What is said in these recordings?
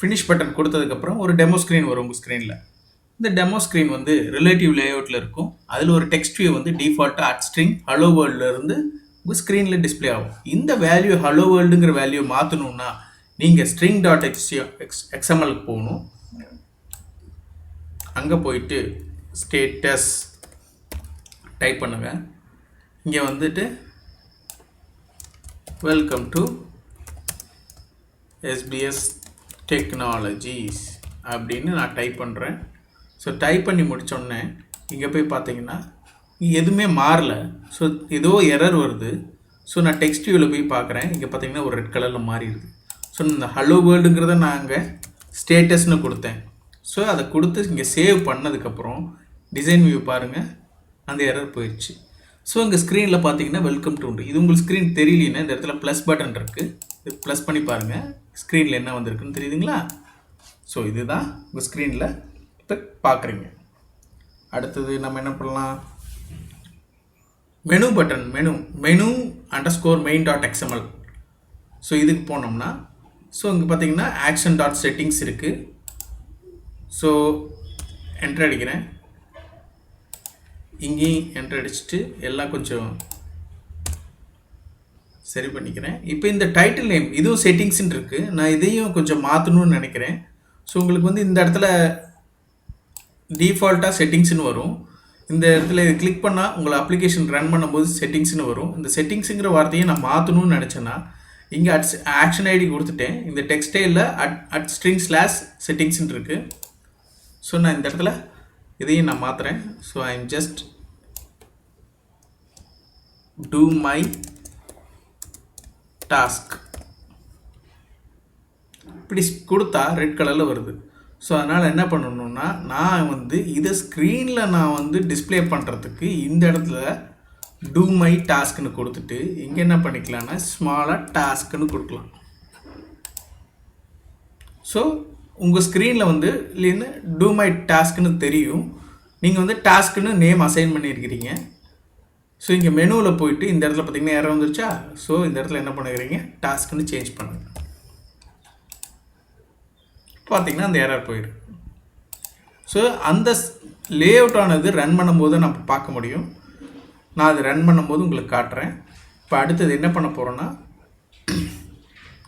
Finish button கொடுத்ததுக்கப்புறம் ஒரு demo screen வரும் உங்கள் ஸ்க்ரீனில். இந்த டெமோ ஸ்க்ரீன் வந்து ரிலேட்டிவ் லேஅவுட்டில் இருக்கும். அதில் ஒரு டெக்ஸ்ட் வியூ வந்து டிஃபால்ட்டாக @string hello world இருந்து உங்கள் ஸ்க்ரீனில் டிஸ்பிளே ஆகும். இந்த வேல்யூ hello worldங்கிற வேல்யூ மாற்றணுன்னா நீங்கள் string.xmlக்கு போகணும். அங்கே போயிட்டு ஸ்டேட்டஸ் டைப் பண்ணுங்கள். இங்கே வந்துட்டு வெல்கம் டு SBS டெக்னாலஜிஸ் அப்படின்னு நான் டைப் பண்ணுறேன். ஸோ டைப் பண்ணி முடித்தோடனே இங்கே போய் பார்த்தீங்கன்னா எதுவுமே மாறல. ஸோ ஏதோ எரர் வருது. ஸோ நான் டெக்ஸ்ட் வியூவில் போய் பார்க்குறேன். இங்கே பார்த்தீங்கன்னா ஒரு ரெட் கலரில் மாறிடுது. ஸோ இந்த ஹலோ வேர்ல்டுங்கிறத நான் அங்கே ஸ்டேட்டஸ்னு கொடுத்தேன். ஸோ அதை கொடுத்து இங்கே சேவ் பண்ணதுக்கப்புறம் டிசைன் வியூ பாருங்கள், அந்த எரர் போயிடுச்சு. ஸோ இங்கே ஸ்க்ரீனில் பார்த்தீங்கன்னா வெல்கம் டு உண்டு. இது உங்களுக்கு ஸ்க்ரீன் தெரியலன்னா இந்த இடத்துல ப்ளஸ் பட்டன் இருக்குது, இது ப்ளஸ் பண்ணி பாருங்கள், ஸ்க்ரீனில் என்ன வந்திருக்குன்னு தெரியுதுங்களா? ஸோ இதுதான் உங்கள் ஸ்க்ரீனில் இப்போ பார்க்குறீங்க. அடுத்தது நம்ம என்ன பண்ணலாம், menu button menu _main.xml. So இதுக்கு போனோம்னா ஸோ இங்கே பார்த்தீங்கன்னா action.settings இருக்குது. ஸோ என்ட்ரு அடிக்கிறேன். இங்கேயும் என்ட்ரு அடிச்சுட்டு எல்லாம் கொஞ்சம் சரி பண்ணிக்கிறேன். இப்போ இந்த டைட்டில் நேம் இதுவும் செட்டிங்ஸ்ன்னு இருக்குது. நான் இதையும் கொஞ்சம் மாற்றணும்னு நினைக்கிறேன். ஸோ உங்களுக்கு வந்து இந்த இடத்துல டிஃபால்ட்டாக செட்டிங்ஸ்னு வரும். இந்த இடத்துல இது கிளிக் பண்ணால் உங்களை அப்ளிகேஷன் ரன் பண்ணும்போது செட்டிங்ஸ்னு வரும். இந்த செட்டிங்ஸுங்கிற வார்த்தையை நான் மாற்றணும்னு நினச்சேன்னா இங்கே ஆக்ஷன் ஐடி கொடுத்துட்டேன். இந்த டெக்ஸ்டைலில் @string/settings இருக்குது. ஸோ நான் இந்த இடத்துல இதையும் நான் மாற்றுறேன். So I am just do my task. இப்படி கொடுத்தா ரெட் கலரில் வருது. ஸோ அதனால் என்ன பண்ணணும்னா நான் வந்து இதை ஸ்க்ரீனில் நான் வந்து டிஸ்பிளே பண்ணுறதுக்கு இந்த இடத்துல do my taskன்னு கொடுத்துட்டு இங்கே என்ன பண்ணிக்கலாம்னா ஸ்மாலாக டாஸ்க்குன்னு கொடுக்கலாம். ஸோ உங்கள் ஸ்க்ரீனில் வந்து இல்லைன்னு do my taskன்னு தெரியும். நீங்கள் வந்து டாஸ்க்குன்னு நேம் அசைன் பண்ணியிருக்கிறீங்க. ஸோ இங்கே மெனுவில் போயிட்டு இந்த இடத்துல பார்த்தீங்கன்னா எரர் வந்துருச்சா? ஸோ இந்த இடத்துல என்ன பண்ணுறீங்க, டாஸ்க்குன்னு சேஞ்ச் பண்ணுங்க. பார்த்தீங்கன்னா அந்த எரர் போயிடும். ஸோ அந்த லேஅவுட் ஆனது ரன் பண்ணும்போது நம்ம பார்க்க முடியும். நான் அது ரன் பண்ணும்போது உங்களுக்கு காட்டுறேன். இப்போ அடுத்தது என்ன பண்ண போகிறோன்னா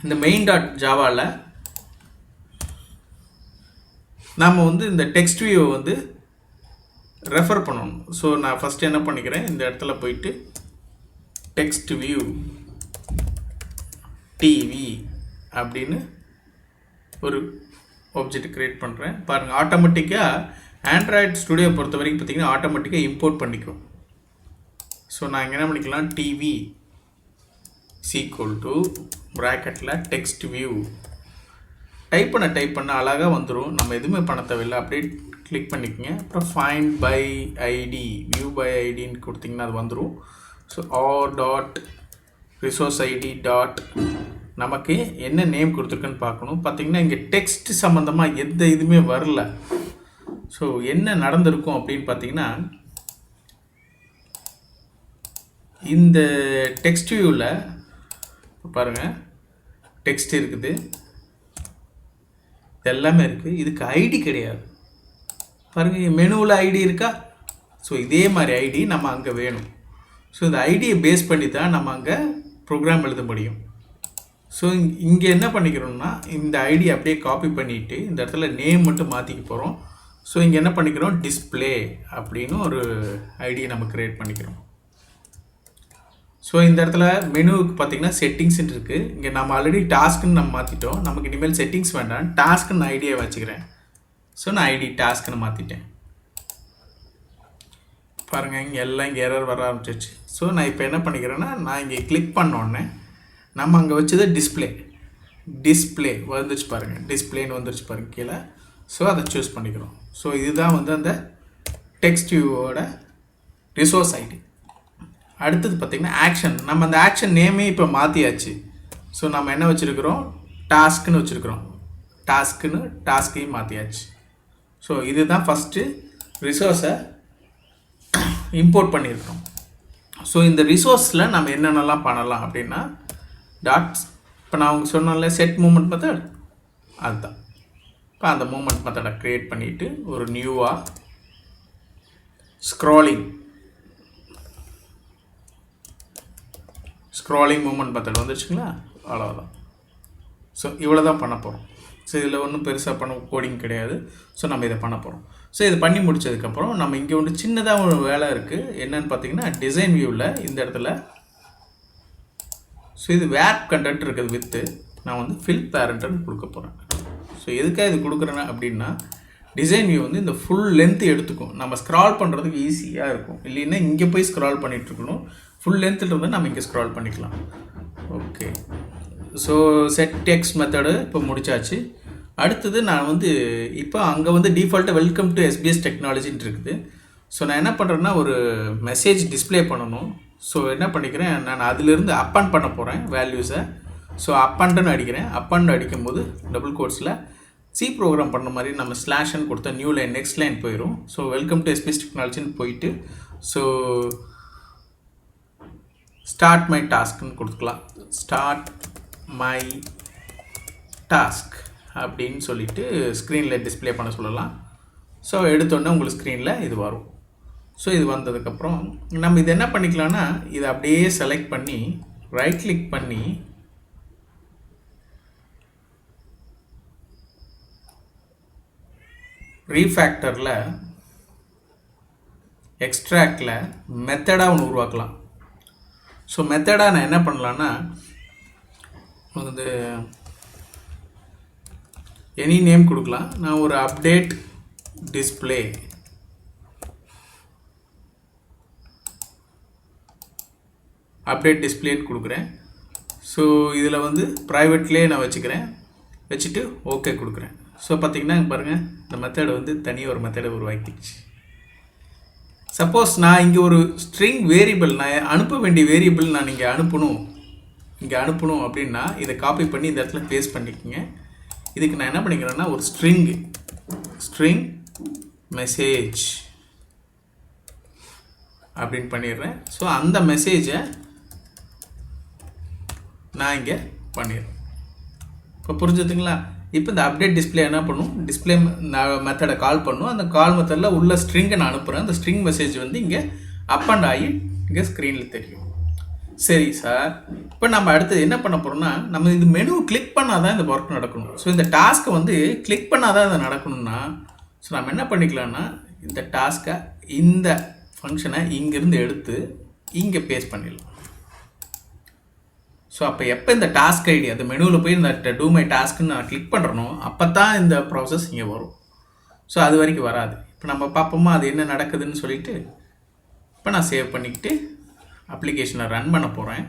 இந்த main.javaவில் நாம் வந்து இந்த டெக்ஸ்ட் வியூவை வந்து ரெஃபர் பண்ணணும். ஸோ நான் ஃபஸ்ட்டு என்ன பண்ணிக்கிறேன், இந்த இடத்துல போயிட்டு டெக்ஸ்ட் வியூ டிவி அப்படின்னு ஒரு ஆப்ஜெக்ட் க்ரியேட் பண்ணுறேன். பாருங்கள், ஆட்டோமேட்டிக்காக ஆண்ட்ராய்டு ஸ்டுடியோ பொறுத்த வரைக்கும் பார்த்திங்கன்னா ஆட்டோமேட்டிக்காக இம்போர்ட் பண்ணிக்கும். ஸோ நான் இங்கே என்ன பண்ணிக்கலாம், டிவி ப்ராக்கெட்டில் டெக்ஸ்ட் வியூ டைப் பண்ண அழகாக வந்துடும். நம்ம எதுவுமே பண்ண தேவையில்லை. அப்படியே கிளிக் பண்ணிக்கோங்க. அப்புறம் find by ID view by ஐடின்னு கொடுத்திங்கன்னா அது வந்துடும். ஸோ r.resource id நமக்கு என்ன நேம் கொடுத்துருக்குன்னு பார்க்கணும். பார்த்திங்கன்னா இங்கே டெக்ஸ்ட் சம்மந்தமாக எந்த இதுவுமே வரல. ஸோ என்ன நடந்திருக்கும் அப்படின்னு பார்த்திங்கன்னா இந்த டெக்ஸ்ட் வியூவில் பாருங்கள் டெக்ஸ்ட் இருக்குது, எல்லாமே இருக்குது. இதுக்கு ஐடி கிடையாது. பாருங்கள் மெனுவில் ஐடி இருக்கா? ஸோ இதே மாதிரி ஐடி நம்ம அங்கே வேணும். ஸோ இந்த ஐடியை பேஸ் பண்ணி தான் நம்ம அங்கே ப்ரோக்ராம் எழுத முடியும். ஸோ இங்கே என்ன பண்ணிக்கிறோம்னா இந்த ஐடி அப்படியே காப்பி பண்ணிவிட்டு இந்த இடத்துல நேம் மட்டும் மாற்றிக்க போகிறோம். ஸோ இங்கே என்ன பண்ணிக்கிறோம், டிஸ்பிளே அப்படின்னு ஒரு ஐடியை நம்ம க்ரியேட் பண்ணிக்கிறோம். ஸோ இந்த இடத்துல மெனுவுக்கு பார்த்திங்கன்னா செட்டிங்ஸ்ன்னு இருக்குது. இங்கே நம்ம ஆல்ரெடி டாஸ்க்குன்னு நம்ம மாற்றிட்டோம். நமக்கு இனிமேல் செட்டிங்ஸ் வேண்டாம், டாஸ்க்குன்னு ஐடியை வச்சுக்கிறேன். ஸோ நான் ஐடி டாஸ்க்குன்னு மாற்றிட்டேன். பாருங்கள் இங்கே எல்லாம் இங்கே எரர் வர ஆரம்பிச்சிச்சு. ஸோ நான் இப்போ என்ன பண்ணிக்கிறேன்னா நான் இங்கே கிளிக் பண்ணோடனே நம்ம அங்கே வச்சது டிஸ்பிளே வந்துருச்சு பாருங்கள், டிஸ்பிளேன்னு வந்துருச்சு பாருங்கள் கீழே. ஸோ அதை சூஸ் பண்ணிக்கிறோம். ஸோ இதுதான் வந்து அந்த டெக்ஸ்ட் வியூவோட ரிசோர்ஸ் ஐடி. அடுத்தது பார்த்திங்கன்னா ஆக்ஷன். நம்ம அந்த ஆக்ஷன் நேமே இப்போ மாற்றியாச்சு. ஸோ நம்ம என்ன வச்சுருக்கிறோம், டாஸ்க்குன்னு வச்சுருக்கிறோம். டாஸ்க்கையும் மாற்றியாச்சு. ஸோ இதுதான் ஃபஸ்ட்டு ரிசோர்ஸை இம்போர்ட் பண்ணியிருக்கிறோம். ஸோ இந்த ரிசோர்ஸில் நம்ம என்னென்னலாம் பண்ணலாம் அப்படின்னா டாட்ஸ், இப்போ நான் அவங்க சொன்னால செட் மூமெண்ட் மெத்தட் அதுதான். இப்போ அந்த மூமெண்ட் மெத்தடை க்ரியேட் பண்ணிவிட்டு ஒரு நியூவாக ஸ்க்ராலிங் மூமெண்ட் மெத்தட் வந்துச்சுங்களா, அவ்வளோதான். ஸோ இவ்வளோ தான் பண்ண போகிறோம். ஸோ இதில் ஒன்றும் பெருசாக பண்ண கோடிங் கிடையாது. ஸோ நம்ம இதை பண்ண போகிறோம். ஸோ இது பண்ணி முடித்ததுக்கப்புறம் நம்ம இங்கே ஒன்று சின்னதாக ஒரு வேலை இருக்குது. என்னென்னு பார்த்தீங்கன்னா, டிசைன் வியூவில் இந்த இடத்துல ஸோ இது வேர்ப் கண்டென்ட் இருக்குது வித்து நான் வந்து ஃபில் பேரண்ட்னு கொடுக்க போகிறேன். ஸோ எதுக்காக இது கொடுக்குறேன்னா அப்படின்னா, டிசைன் வியூ வந்து இந்த ஃபுல் லென்த்து எடுத்துக்கும். நம்ம ஸ்க்ரால் பண்ணுறதுக்கு ஈஸியாக இருக்கும். இல்லைன்னா இங்கே போய் ஸ்க்ரால் பண்ணிகிட்ருக்கணும். ஃபுல் லென்த்தில் இருந்தால் நம்ம இங்கே ஸ்க்ரால் பண்ணிக்கலாம். Okay, so set text method இப்போ முடிச்சாச்சு. அடுத்தது நான் வந்து இப்போ அங்கே வந்து டிஃபால்ட்டாக வெல்கம் டு SBS டெக்னாலஜின்னு இருக்குது. ஸோ நான் என்ன பண்ணுறேன்னா, ஒரு மெசேஜ் டிஸ்பிளே பண்ணணும். ஸோ என்ன பண்ணிக்கிறேன், நான் அதிலிருந்து அப்பன் பண்ண போகிறேன் வேல்யூஸை. ஸோ அப்பன்னு அடிக்கிறேன். அப்பன்னு அடிக்கும்போது டபுள் கோட்ஸில் சி ப்ரோக்ராம் பண்ண மாதிரி நம்ம ஸ்லாஷ்ன்னு கொடுத்தா நியூ லைன் நெக்ஸ்ட் லைன் போயிடும். ஸோ வெல்கம் டு SBS டெக்னாலஜின்னு போயிட்டு ஸோ ஸ்டார்ட் மை டாஸ்க்னு கொடுத்துக்கலாம். ஸ்டார்ட் மை டாஸ்க் அப்படின்னு சொல்லிவிட்டு ஸ்க்ரீனில் டிஸ்பிளே பண்ண சொல்லலாம். ஸோ எடுத்தோடனே உங்களுக்கு ஸ்க்ரீனில் இது வரும். ஸோ இது வந்ததுக்கப்புறம் நம்ம இது என்ன பண்ணிக்கலாம்னா, இதை அப்படியே செலக்ட் பண்ணி ரைட் கிளிக் பண்ணி ரீஃபேக்டரில் எக்ஸ்ட்ராக்டில் மெத்தடாக ஒன்று உருவாக்கலாம். ஸோ மெத்தடாக நான் என்ன பண்ணலான்னா, வந்து எனி நேம் கொடுக்கலாம். நான் ஒரு அப்டேட் டிஸ்பிளே டிஸ்பிளேன்னு கொடுக்குறேன். ஸோ இதில் வந்து ப்ரைவேட்லேயே நான் வச்சுட்டு ஓகே கொடுக்குறேன். ஸோ பார்த்திங்கன்னா பாருங்கள், இந்த மெத்தடை வந்து தனியாக ஒரு மெத்தடை உருவாக்கிடுச்சு. சப்போஸ் நான் இங்கே ஒரு ஸ்ட்ரிங் வேரியபிள் நான் அனுப்ப வேண்டிய வேரியபிள் நான் இங்கே அனுப்பணும் அப்படின்னா இதை காப்பி பண்ணி இந்த இடத்துல பேஸ்ட் பண்ணிக்கோங்க. இதுக்கு நான் என்ன பண்ணிக்கிறேன்னா, ஒரு ஸ்ட்ரிங் மெசேஜ் அப்படின்னு பண்ணிடுறேன். ஸோ அந்த மெசேஜை நான் இங்கே பண்ணிடுறேன். இப்போ புரிஞ்சுதுங்களா? இப்போ இந்த அப்டேட் டிஸ்பிளே என்ன பண்ணும், டிஸ்பிளே மெத்தடை கால் பண்ணும். அந்த கால் மெத்தடில் உள்ள ஸ்ட்ரிங்கை நான் அனுப்புகிறேன். அந்த ஸ்ட்ரிங் மெசேஜ் வந்து இங்கே அப் அண்ட் ஆகி இங்கே ஸ்க்ரீனில் தெரியும். சரி சார், இப்போ நம்ம அடுத்தது என்ன பண்ண போகிறோம்னா, நம்ம இந்த மெனு கிளிக் பண்ணால் தான் இந்த ஒர்க் நடக்கணும். ஸோ இந்த டாஸ்க்கை வந்து கிளிக் பண்ணால் தான் இது நடக்கணும்னா, ஸோ நம்ம என்ன பண்ணிக்கலாம்னா, இந்த டாஸ்க்கை இந்த ஃபங்க்ஷனை இங்கேருந்து எடுத்து இங்கே பேஸ்ட் பண்ணிடலாம். ஸோ அப்போ எப்போ இந்த டாஸ்க் ஐடி அந்த மெனுவில் போய் இந்த டூ மை டாஸ்க்குன்னு நான் கிளிக் பண்ணுறனோ அப்போ தான் இந்த ப்ராசஸ் இங்கே வரும். ஸோ அது வரைக்கும் வராது. இப்போ நம்ம பார்ப்போமா அது என்ன நடக்குதுன்னு சொல்லிட்டு இப்போ நான் சேவ் பண்ணிக்கிட்டு அப்ளிகேஷனை ரன் பண்ண போகிறேன்.